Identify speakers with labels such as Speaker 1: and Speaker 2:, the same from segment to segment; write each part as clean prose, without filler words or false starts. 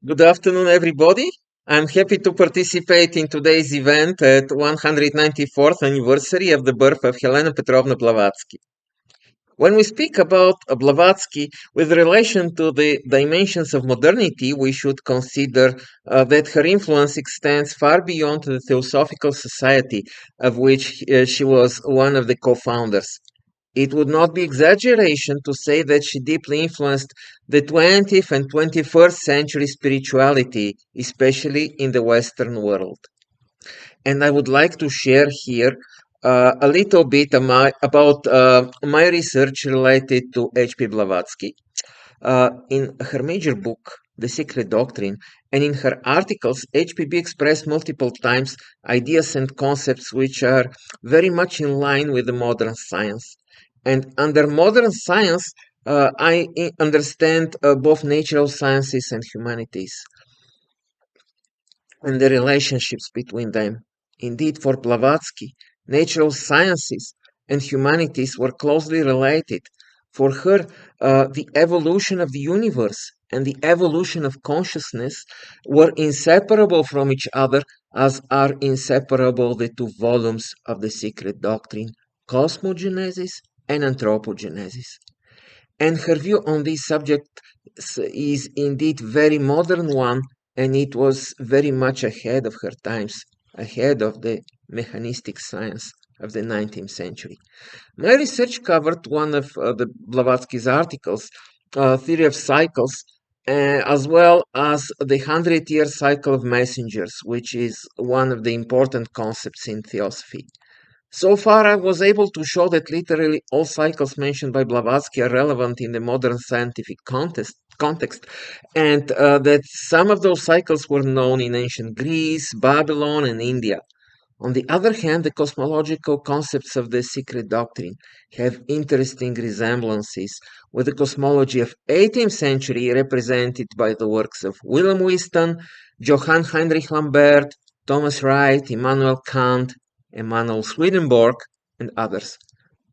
Speaker 1: Good afternoon, everybody. I'm happy to participate in today's event at 194th anniversary of the birth of Helena Petrovna Blavatsky. When we speak about Blavatsky with relation to the dimensions of modernity, we should consider that her influence extends far beyond the Theosophical Society, of which she was one of the co-founders. It would not be exaggeration to say that she deeply influenced the 20th and 21st century spirituality, especially in the Western world. And I would like to share here a little bit about my research related to H.P. Blavatsky. In her major book, The Secret Doctrine, and in her articles, HPB expressed multiple times ideas and concepts which are very much in line with the modern science. And under modern science, I understand both natural sciences and humanities and the relationships between them. Indeed, for Blavatsky, natural sciences and humanities were closely related. For her, the evolution of the universe and the evolution of consciousness were inseparable from each other, as are inseparable the two volumes of the Secret Doctrine, Cosmogenesis and Anthropogenesis. And her view on this subject is indeed very modern one, and it was very much ahead of her times, ahead of the mechanistic science of the 19th century. My research covered one of the Blavatsky's articles, Theory of Cycles, as well as the 100-year cycle of messengers, which is one of the important concepts in theosophy. So far, I was able to show that literally all cycles mentioned by Blavatsky are relevant in the modern scientific context, and that some of those cycles were known in ancient Greece, Babylon, and India. On the other hand, the cosmological concepts of the Secret Doctrine have interesting resemblances with the cosmology of 18th century, represented by the works of Wilhelm Whiston, Johann Heinrich Lambert, Thomas Wright, Immanuel Kant, Emanuel Swedenborg, and others.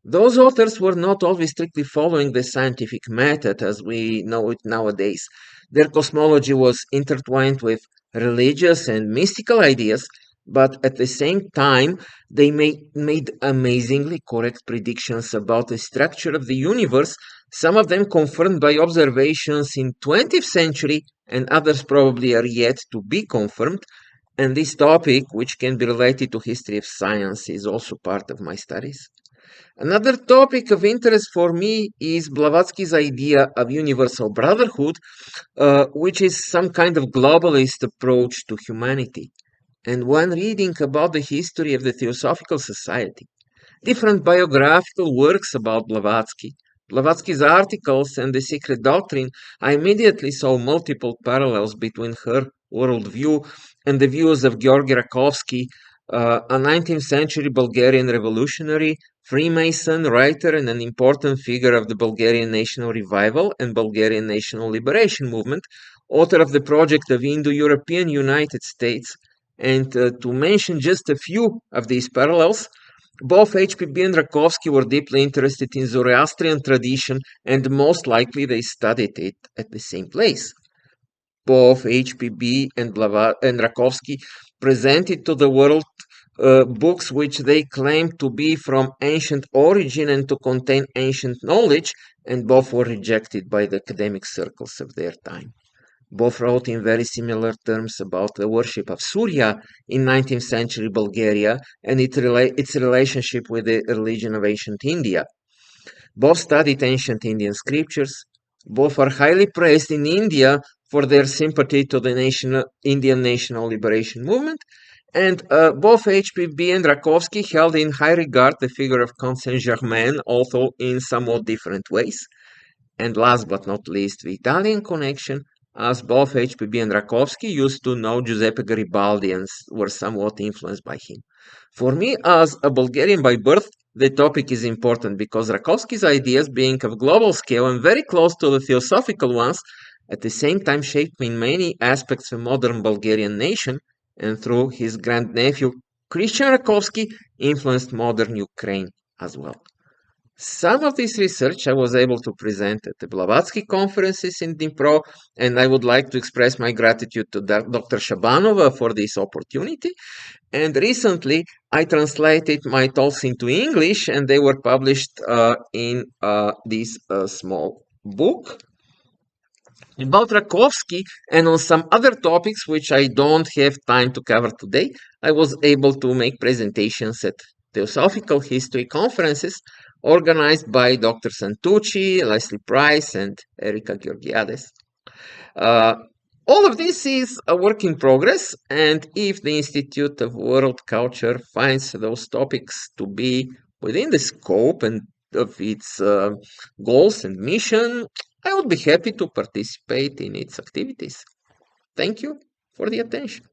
Speaker 1: Those authors were not always strictly following the scientific method as we know it nowadays. Their cosmology was intertwined with religious and mystical ideas, but at the same time, they made amazingly correct predictions about the structure of the universe, some of them confirmed by observations in 20th century, and others probably are yet to be confirmed. And this topic, which can be related to history of science, is also part of my studies. Another topic of interest for me is Blavatsky's idea of universal brotherhood, which is some kind of globalist approach to humanity. And when reading about the history of the Theosophical Society, different biographical works about Blavatsky, Blavatsky's articles, and the Secret Doctrine, I immediately saw multiple parallels between her worldview and the views of Georgy Rakovsky, a 19th century Bulgarian revolutionary, Freemason, writer, and an important figure of the Bulgarian national revival and Bulgarian national liberation movement, author of the project of Indo-European United States. And to mention just a few of these parallels, both HPB and Rakovsky were deeply interested in Zoroastrian tradition, and most likely they studied it at the same place. Both HPB and Rakovsky presented to the world books which they claimed to be from ancient origin and to contain ancient knowledge, and both were rejected by the academic circles of their time. Both wrote in very similar terms about the worship of Surya in 19th century Bulgaria and its relationship with the religion of ancient India. Both studied ancient Indian scriptures. Both are highly praised in India for their sympathy to the Indian national liberation movement. And both HPB and Rakovsky held in high regard the figure of Comte Saint-Germain, although in somewhat different ways. And last but not least, the Italian connection, as both HPB and Rakovsky used to know Giuseppe Garibaldi and were somewhat influenced by him. For me, as a Bulgarian by birth, the topic is important because Rakovsky's ideas, being of global scale and very close to the theosophical ones, at the same time shaped in many aspects the modern Bulgarian nation, and through his grandnephew Christian Rakovsky, influenced modern Ukraine as well. Some of this research I was able to present at the Blavatsky conferences in Dnipro, and I would like to express my gratitude to Dr. Shabanova for this opportunity. And recently, I translated my talks into English, and they were published in this small book. About Rakovsky and on some other topics which I don't have time to cover today, I was able to make presentations at Theosophical History conferences organized by Dr. Santucci, Leslie Price, and Erika Georgiades. All of this is a work in progress, and if the Institute of World Culture finds those topics to be within the scope and of its goals and mission, I would be happy to participate in its activities. Thank you for the attention.